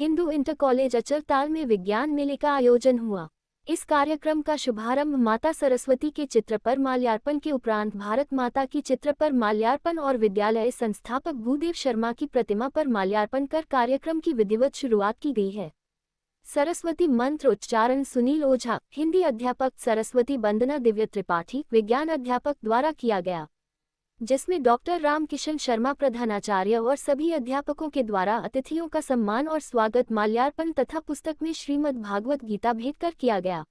Hindu inter college अचलताल में विज्ञान मेले का आयोजन हुआ। इस कार्यक्रम का शुभारंभ माता सरस्वती के चित्र पर माल्यार्पण के उपरांत भारत माता की चित्र पर माल्यार्पण और विद्यालय संस्थापक भूदेव शर्मा की प्रतिमा पर माल्यार्पण कर कार्यक्रम की विधिवत शुरुआत की गई है। सरस्वती मंत्र उच्चारण सुनील ओझा, हिंदी अध्यापक सरस्वती वंदना दिव्य त्रिपाठी, विज्ञान अध्यापक द्वारा किया गया, जिसमें डॉक्टर रामकिशन शर्मा प्रधानाचार्य और सभी अध्यापकों के द्वारा अतिथियों का सम्मान और स्वागत माल्यार्पण तथा पुस्तक में श्रीमद् भागवत गीता भेंट कर किया गया,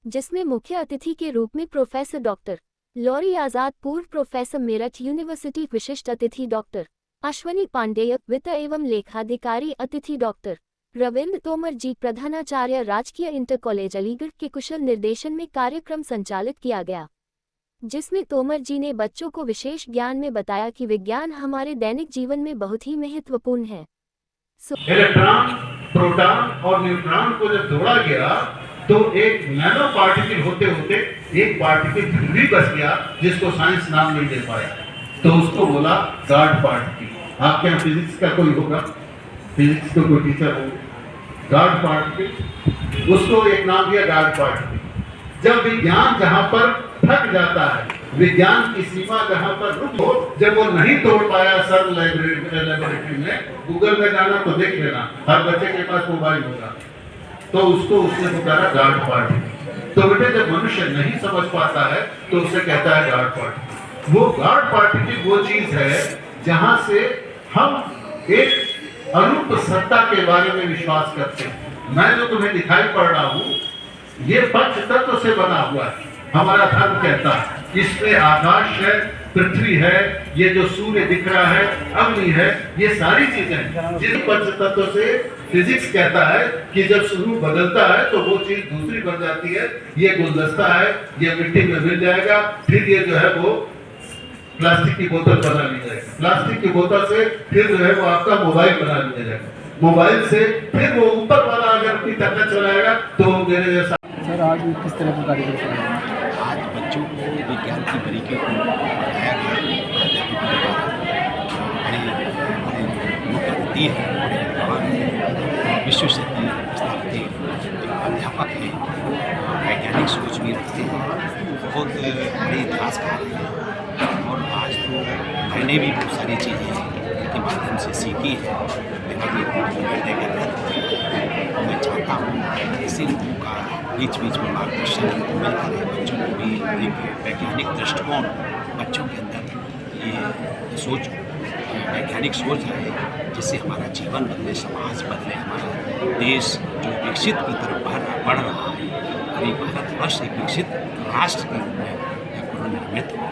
जिसमें मुख्य अतिथि के रूप में प्रोफेसर डॉक्टर लौरी आजाद, पूर्व प्रोफेसर मेरठ यूनिवर्सिटी, विशिष्ट अतिथि डॉक्टर अश्वनी पांडेय, वित्त एवं लेखाधिकारी अतिथि डॉक्टर रविंद्र तोमर जी, प्रधानाचार्य राजकीय इंटर कॉलेज अलीगढ़ के कुशल निर्देशन में कार्यक्रम संचालित किया गया, जिसमें तोमर जी ने बच्चों को विशेष ज्ञान में बताया कि विज्ञान हमारे दैनिक जीवन में बहुत ही महत्वपूर्ण है। इलेक्ट्रॉन, प्रोटॉन और न्यूट्रॉन को जब जोड़ा गया तो एक नैनो पार्टिकल होते होते एक पार्टिकल भी बच गया, जिसको साइंस नाम नहीं दे पाया, तो उसको बोला गॉड पार्टिकल। आपके यहाँ फिजिक्स का कोई होगा, फिजिक्स का कोई टीचर हो, गॉड पार्टिकल, उसको एक नाम दिया गॉड पार्टिकल। जब विज्ञान जहां पर थक जाता है, विज्ञान की सीमा जहां पर रुक हो, जब वो नहीं तोड़ पाया, सर लेबोरेटरी में गूगल में जाना तो देख लेना, हर बच्चे के पास मोबाइल होगा, तो उसको उसने पुकारा गॉड पार्टिकल। तो बेटे जब मनुष्य नहीं समझ पाता है तो उसे कहता है गॉड पार्टिकल। वो गॉड पार्टिकल वो चीज है जहां से हम एक अरूप सत्ता के बारे में विश्वास करते हैं। मैं जो तुम्हें दिखाई पड़ रहा हूं, ये पंच तत्व से बना हुआ है। हमारा धर्म कहता है इसमें आकाश है, पृथ्वी है, ये जो सूर्य दिख रहा है, अग्नि है, ये सारी चीजें जिन पंच तत्व से फिजिक्स कहता है कि जब शुरू बदलता है तो वो चीज दूसरी बन जाती है। ये गुलदस्ता है, ये मिट्टी में मिल जाएगा, फिर ये जो है वो प्लास्टिक की बोतल बना ली जाएगी, प्लास्टिक की बोतल से फिर जो है वो आपका मोबाइल बना लिया जाएगा, मोबाइल से फिर वो ऊपर वाला अगर अपनी ताकत चलाएगा तो मेरे जैसा। सर आज किस तरह का कार्यक्रम है? आज बच्चों को विज्ञान की बारीकी को बताया गया। मुख्य अतिथि है, विश्व स्थापत्य अध्यापक हैं, वैज्ञानिक सोच भी रखते हैं, बहुत बड़े इतिहासकार हैं, और आज तो मैंने भी बहुत सारी चीज़ें के माध्यम से सीखी है। मैं चाहता हूँ इसी लोगों का बीच बीच में मार्गदर्शन मिलता है, बच्चों को भी एक वैज्ञानिक दृष्टिकोण बच्चों के अंदर ये सोच, वैज्ञानिक सोच है, जिससे हमारा जीवन बदले, समाज बदले, हमारा देश जो विकसित की तरफ बढ़ रहा है, अभी भारतवर्ष एक विकसित राष्ट्र के रूप में पुनर्निर्मित हो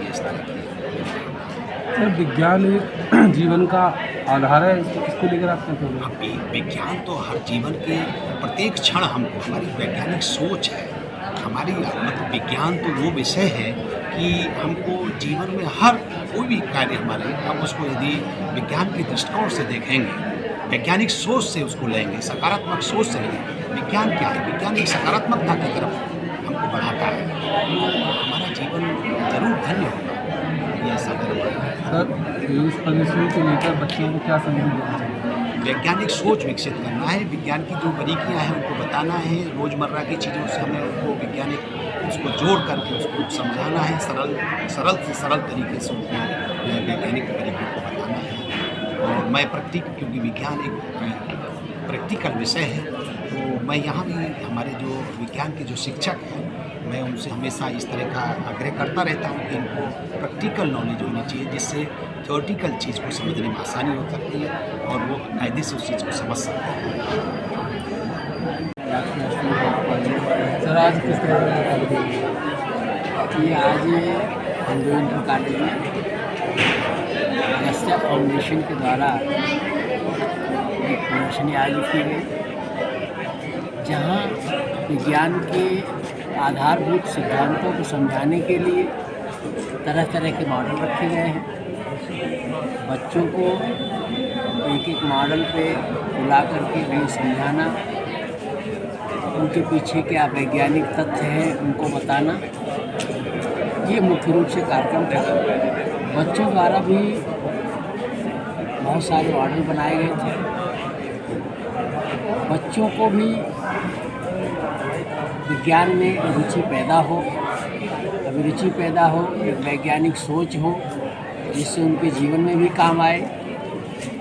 इस तरह की। सर विज्ञान एक जीवन का आधार है, इसको लेकर आप क्या कहेंगे? अभी विज्ञान तो हर जीवन के प्रत्येक क्षण हमको, हमारी वैज्ञानिक सोच है, हमारी मतलब विज्ञान तो वो विषय है कि हमको जीवन में हर कोई भी कार्य हमारे, हम उसको यदि विज्ञान के दृष्टिकोण से देखेंगे, वैज्ञानिक सोच से उसको लेंगे, सकारात्मक सोच से लेंगे। विज्ञान क्या है? विज्ञान एक सकारात्मकता की तरफ हमको बढ़ाता है, तो हमारा जीवन जरूर धन्य होगा। ये ऐसा सर इस प्रदर्शनी को लेकर बच्चों को क्या संदेश देना चाहिए? वैज्ञानिक सोच विकसित करना है, विज्ञान की जो बारीकियाँ हैं उनको बताना है, रोज़मर्रा की चीज़ों से हमें उनको वैज्ञानिक उसको जोड़ करके उसको समझाना है, सरल से सरल तरीके से उनको वैज्ञानिक बारीकियों को बताना है। और मैं क्योंकि विज्ञान एक प्रैक्टिकल विषय है, तो मैं यहाँ भी हमारे जो विज्ञान के जो शिक्षक हैं, मैं उनसे हमेशा इस तरह का आग्रह करता रहता हूँ कि इनको प्रैक्टिकल नॉलेज होनी चाहिए, जिससे थ्योरेटिकल चीज़ को समझने में आसानी हो सकती है और वो कायदे से उस चीज़ को समझ सकते हैं। सर आज किस तरह का कार्यक्रम है? ये आज हिंदू इंटर कॉलेज में अगस्त्या फाउंडेशन के द्वारा एक प्रदर्शनी आयोजित की गई, जहाँ विज्ञान के आधारभूत सिद्धांतों को समझाने के लिए तरह तरह के मॉडल रखे गए हैं। बच्चों को एक एक मॉडल पे बुला करके उन्हें समझाना, उनके पीछे क्या वैज्ञानिक तथ्य हैं उनको बताना, ये मुख्य रूप से कार्यक्रम था। बच्चों द्वारा भी बहुत सारे मॉडल बनाए गए थे बच्चों को भी विज्ञान में रुचि पैदा हो, अभिरुचि पैदा हो, एक वैज्ञानिक सोच हो जिससे उनके जीवन में भी काम आए।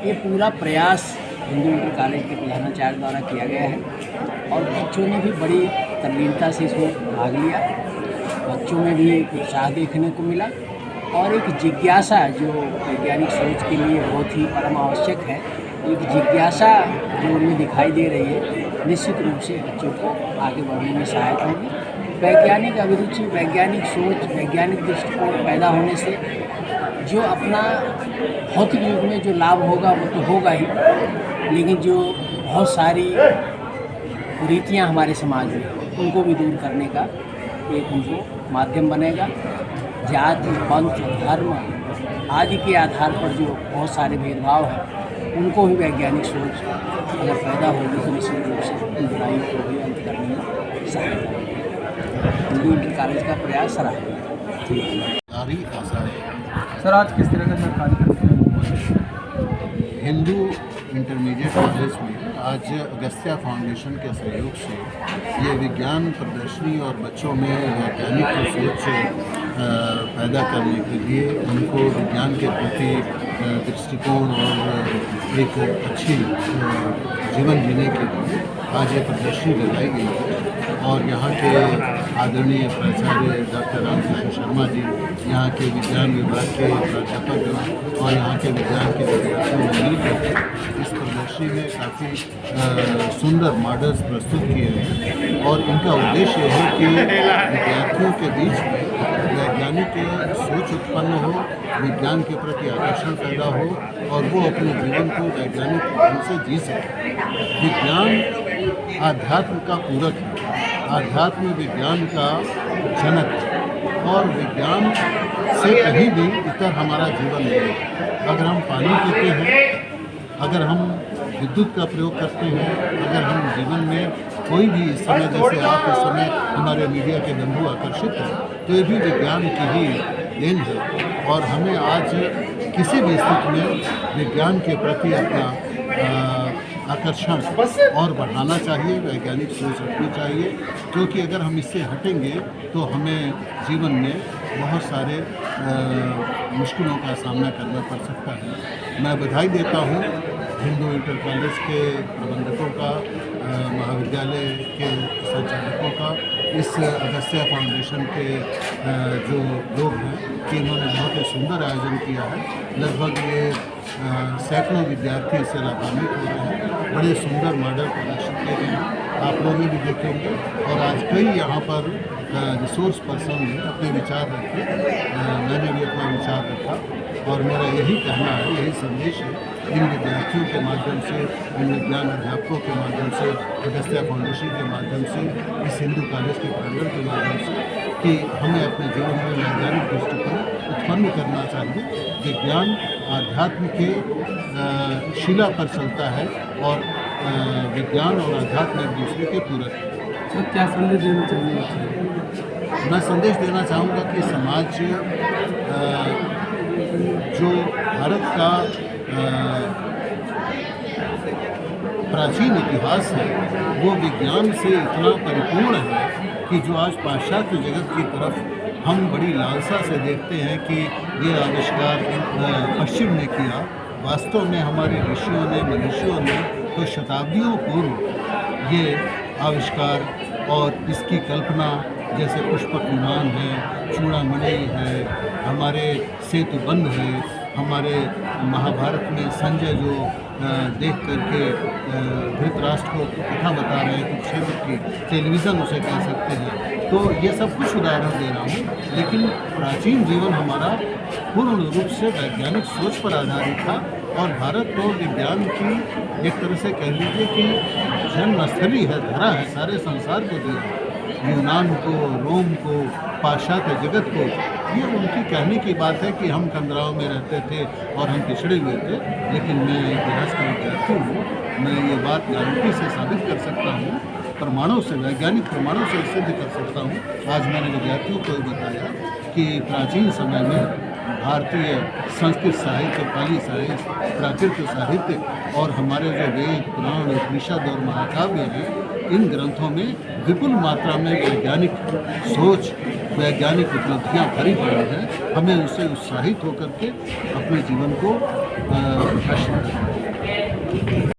ये पूरा प्रयास हिंदू इंटर कॉलेज के प्रधानाचार्य द्वारा किया गया है और बच्चों ने भी बड़ी तल्लीनता से इसमें भाग लिया। बच्चों में भी एक उत्साह देखने को मिला और एक जिज्ञासा जो वैज्ञानिक सोच के लिए बहुत ही परम आवश्यक है, एक जिज्ञासा जो उनमें दिखाई दे रही है, निश्चित रूप से बच्चों को आगे बढ़ने में सहायक होगी। वैज्ञानिक अभिरुचि, वैज्ञानिक सोच, वैज्ञानिक दृष्टिकोण पैदा होने से जो अपना भौतिक युग में जो लाभ होगा वो तो होगा ही, लेकिन जो बहुत सारी कुरीतियाँ हमारे समाज में उनको भी दूर करने का एक उनको माध्यम बनेगा। जाति, पंथ, धर्म आदि के आधार पर जो बहुत सारे भेदभाव हैं उनको भी वैज्ञानिक सोच अगर पैदा होगी तो निश्चित रूप से उन बुराइयों को भी अंत करने में सहायता होगी। हिंदू इंटर कॉलेज का प्रयास सराहनीय है। सर आज किस तरह का कार्यक्रम हिंदू इंटरमीडिएट कॉलेज में आज अगस्त्या फाउंडेशन के सहयोग से ये विज्ञान प्रदर्शनी और बच्चों में वैज्ञानिक सोच पैदा करने के लिए उनको विज्ञान के प्रति दृष्टिकोण और एक अच्छी जीवन जीने के लिए आज ये प्रदर्शनी लगाई गई है और यहाँ के आदरणीय प्राचार्य डॉक्टर रामकृष्ण शर्मा जी, यहाँ के विज्ञान विभाग के प्राध्यापक और यहाँ के विज्ञान के विद्यार्थियों ने मिलकर इस प्रदर्शनी में काफ़ी सुंदर मॉडल्स प्रस्तुत किए हैं और इनका उद्देश्य है कि विद्यार्थियों के बीच में वैज्ञानिक सोच उत्पन्न हो, विज्ञान के प्रति आकर्षण पैदा हो और वो अपने जीवन को वैज्ञानिक ढंग से जी सके। विज्ञान आध्यात्म का पूरक है, आध्यात्म विज्ञान का जनक है और विज्ञान से कहीं भी इतर हमारा जीवन नहीं है। अगर हम पानी पीते हैं, अगर हम विद्युत का प्रयोग करते हैं, अगर हम जीवन में कोई भी इस समय जैसे आप इस समय हमारे मीडिया के बंधु आकर्षित हैं, तो ये भी विज्ञान की ही देन है और हमें आज किसी भी स्थिति में विज्ञान के प्रति अपना आकर्षण और बढ़ाना चाहिए, वैज्ञानिक सोच रखनी चाहिए, क्योंकि अगर हम इससे हटेंगे तो हमें जीवन में बहुत सारे मुश्किलों का सामना करना पड़ सकता है। मैं बधाई देता हूँ हिंदू इंटर कॉलेज के प्रबंधकों का, महाविद्यालय के संचालकों का, इस अगस्त्या फाउंडेशन के जो लोग हैं कि इन्होंने बहुत ही सुंदर आयोजन किया है। लगभग ये सैकड़ों विद्यार्थी इससे लाभान्वित हो रहे हैं। बड़े सुंदर मॉडल प्रदर्शित किए गए हैं, आप लोग भी देखे होंगे और आज कई यहाँ पर रिसोर्स पर्सन ने अपने विचार रखे, मैंने भी अपना विचार रखा और मेरा यही कहना है, यही संदेश है इन विद्यार्थियों के माध्यम से, इन विज्ञान अध्यापकों के माध्यम से, अगस्त्या फाउंडेशन के माध्यम से, इस हिंदू कॉलेज के प्रांगण के माध्यम से कि हमें अपने जीवन में वैज्ञानिक दृष्टिकोण उत्पन्न करना चाहिए। विज्ञान आध्यात्म के शिला पर चलता है और विज्ञान और अध्यात्म एक दूसरे के पूरक हैं। सर क्या संदेश देना चाहिए? मैं संदेश देना चाहूँगा कि समाज जो भारत का प्राचीन इतिहास है वो विज्ञान से इतना परिपूर्ण है कि जो आज पाश्चात्य जगत की तरफ हम बड़ी लालसा से देखते हैं कि ये आविष्कार पश्चिम ने किया, वास्तव में हमारे ऋषियों ने, मनुष्यों ने तो शताब्दियों पूर्व ये आविष्कार और इसकी कल्पना, जैसे पुष्पक विमान है, चूड़ामणि है, हमारे सेतुबंध है, हमारे महाभारत में संजय जो देख करके धृतराष्ट्र को कथा बता रहे हैं, कुरुक्षेत्र की टेलीविज़न उसे कह सकते हैं। तो ये सब कुछ उदाहरण दे रहा हूँ, लेकिन प्राचीन जीवन हमारा पूर्ण रूप से वैज्ञानिक सोच पर आधारित था और भारत तो विज्ञान की एक तरह से कह लीजिए कि जन्मस्थली है, धरा है, सारे संसार को दिया है। यूनान को, रोम को, पाश्चात्य जगत को, ये उनकी कहने की बात है कि हम कंदराव में रहते थे और हम पिछड़े हुए थे, लेकिन मैं इतिहास का विद्यार्थी हूँ, मैं ये बात गारंटी से साबित कर सकता हूँ, प्रमाणों से, वैज्ञानिक प्रमाणों से सिद्ध कर सकता हूँ। आज मैंने विद्यार्थियों को बताया कि प्राचीन समय में भारतीय संस्कृत साहित्य, पाली साहित्य, प्राकृत साहित्य और हमारे जो वेद, पुराण, उपनिषद और महाकाव्य हैं, इन ग्रंथों में विपुल मात्रा में वैज्ञानिक सोच, वैज्ञानिक उपलब्धियाँ भरी पड़ी हैं। हमें उससे उत्साहित होकर के अपने जीवन को भाषित करना है।